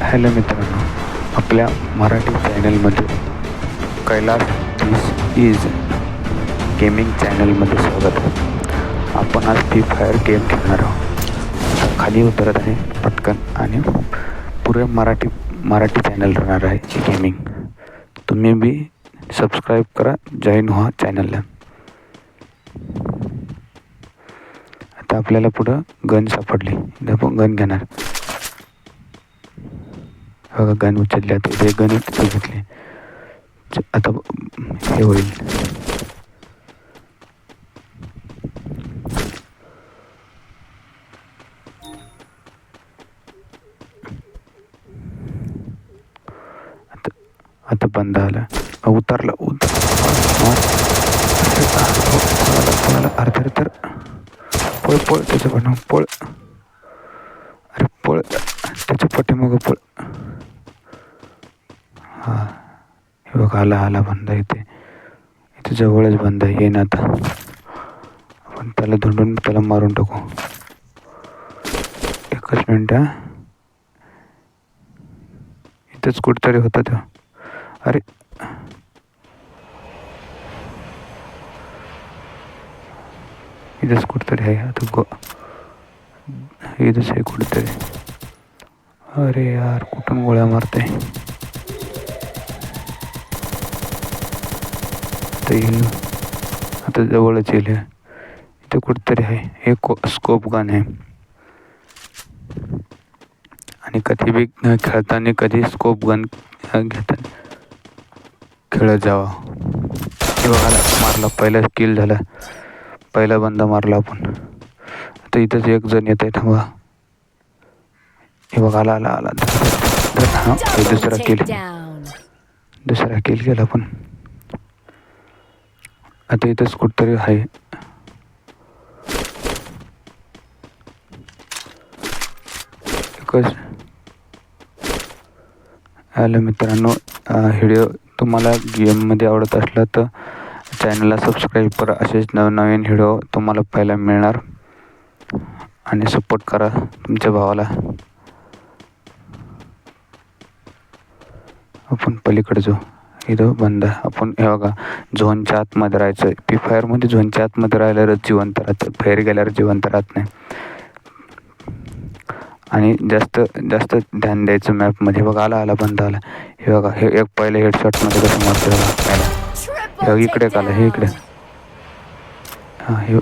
Hello मित्रांनो, आपल्या मराठी चॅनलमध्ये कैलास दिस इज गेमिंग चॅनलमध्ये स्वागत आहे. आपण आज फ्री फायर गेम खेळणार आहोत. आता खाली उतरत आहे पटकन आणि पुरे मराठी चॅनल राहणार आहे गेमिंग. तुम्ही बी सबस्क्राईब करा, जॉईन व्हा चॅनलला. आता आपल्याला पुढं गन सापडली, इथं आपण गन घेणार. बघा गन उचलले, आता इथे गन तिथे घेतले. आता हे होईल. आता बंद आला, उतरला अर्धा तर पळ पळ त्याच्याकडनं पळ. अरे पळ, त्याच्या पाठीमागं पळ. हां हे बघ, आला बंद. इथे जवळच बंद येईन. आता आपण त्याला धुंडून त्याला मारून टाकू. एकच मिनिट. इथंच कुठतरी होता तो. अरे इथंच कुठतरी आहे. आता इथंच आहे कुठतरी. अरे यार, कुठून गोळ्या मारते. आता जवळच येईल. इथं कुठतरी आहे. हे स्कोप गन आहे आणि कधी बी खेळताना कधी स्कोप गन घेताना खेळत जावा. हे बघायला मारला, पहिला किल झाला, पहिला बंदा मारला आपण. आता इथंच एक जण येत आहे, थांबा. हे बघा आला. हां दुसरा किल केला आपण. आता इथंच कुठतरी आहे. हॅलो मित्रांनो, व्हिडिओ तुम्हाला गेममध्ये आवडत असला तर चॅनलला सबस्क्राईब करा. असेच नवनवीन व्हिडिओ तुम्हाला पाहायला मिळणार. आणि सपोर्ट करा तुमच्या भावाला. आपण पलीकडे जाऊ. इथं बंद. आपण हे बघा, झोनच्या आतमध्ये राहायचं. फ्री फायरमध्ये झोनच्या आतमध्ये राहिल्यावरच जिवंत राहतं, बाहेर गेल्यावर जिवंत राहत नाही. आणि जास्त ध्यान द्यायचं मॅपमध्ये. बघा आला बंद आला. हे बघा, हे एक पहिले हेडशॉटमध्ये कसं मारतं बघा. हे इकडे आला, हे इकडे. हां हे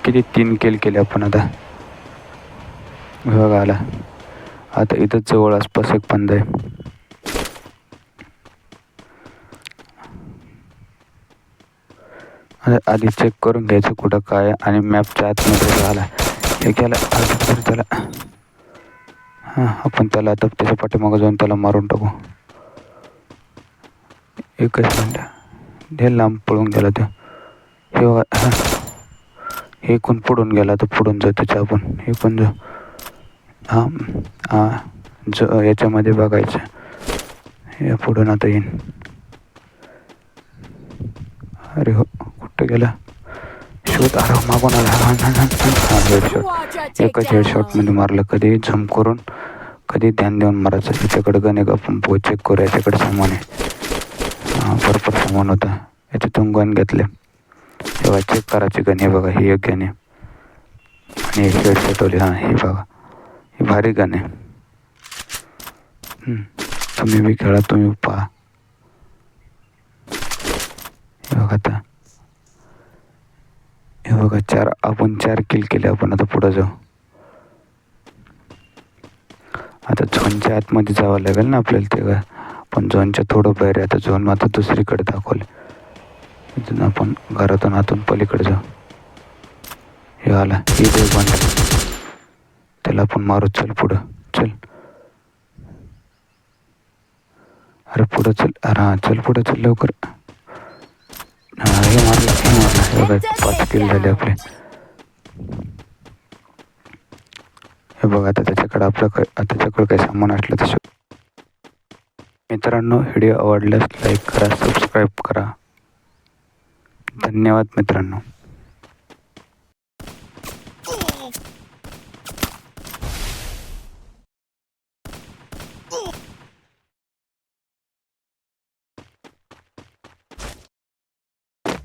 किती 3 किल केले आपण आता. हे बघा आला. आता इथंच जवळ आसपास एक बंद आहे. आधी चेक करून घ्यायचं कुठं काय. आणि मॅपच्या आतमध्ये आला, हे केलं त्याला. हां आपण त्याला आता त्याच्या पाठीमागं जाऊन त्याला मारून टाकू. एकच मिनिट. हे लांब पळून गेला तो. हे बघा, हां हे कोण पुढून गेला, तर पुढून जाऊ त्याच्या आपण. हे कोण जाऊ. हां याच्यामध्ये बघायचं. हे पुढून आता येईन. अरे हो, कुठं गेला शोध. अरे मागून आला. हां हेडशॉट. एकच हेडशॉटमध्ये मारलं. कधी झम करून, कधी ध्यान देऊन मारायचं. याच्याकडे गण आपण चेक करू. याच्याकडे सामान आहे. भरपूर सामान होतं. याच्यातून गण घेतले. तेव्हा चेक करायची गण. हे बघा, ही एक गण आहे आणि एक हेडशॉट. हां हे बघा, ही भारी गण आहे. तुम्ही बी खेळा, तुम्ही पहा. हे बघा आता, हे बघा आपण 4 किल केले. आपण आता पुढं जाऊ. आता झोनच्या आतमध्ये जावं लागेल ना आपल्याला. तेव्हा पण झोनच्या थोडं बाहेर आहे. आता झोन आता दुसरीकडे दाखवले. इथून आपण घरातून आतून पलीकडे जाऊ. हे आला, इथे बंद. त्याला आपण मारू. चल पुढं चल. अरे पुढं चल. अरे हां चल पुढं चल लवकर. हां हे मारला. हे बघा 5 किल झाले आपले. हे बघा, आता त्याच्याकडे काही सामान असलं तसं. मित्रांनो, व्हिडिओ आवडल्यास लाईक करा, सबस्क्राईब करा. धन्यवाद मित्रांनो.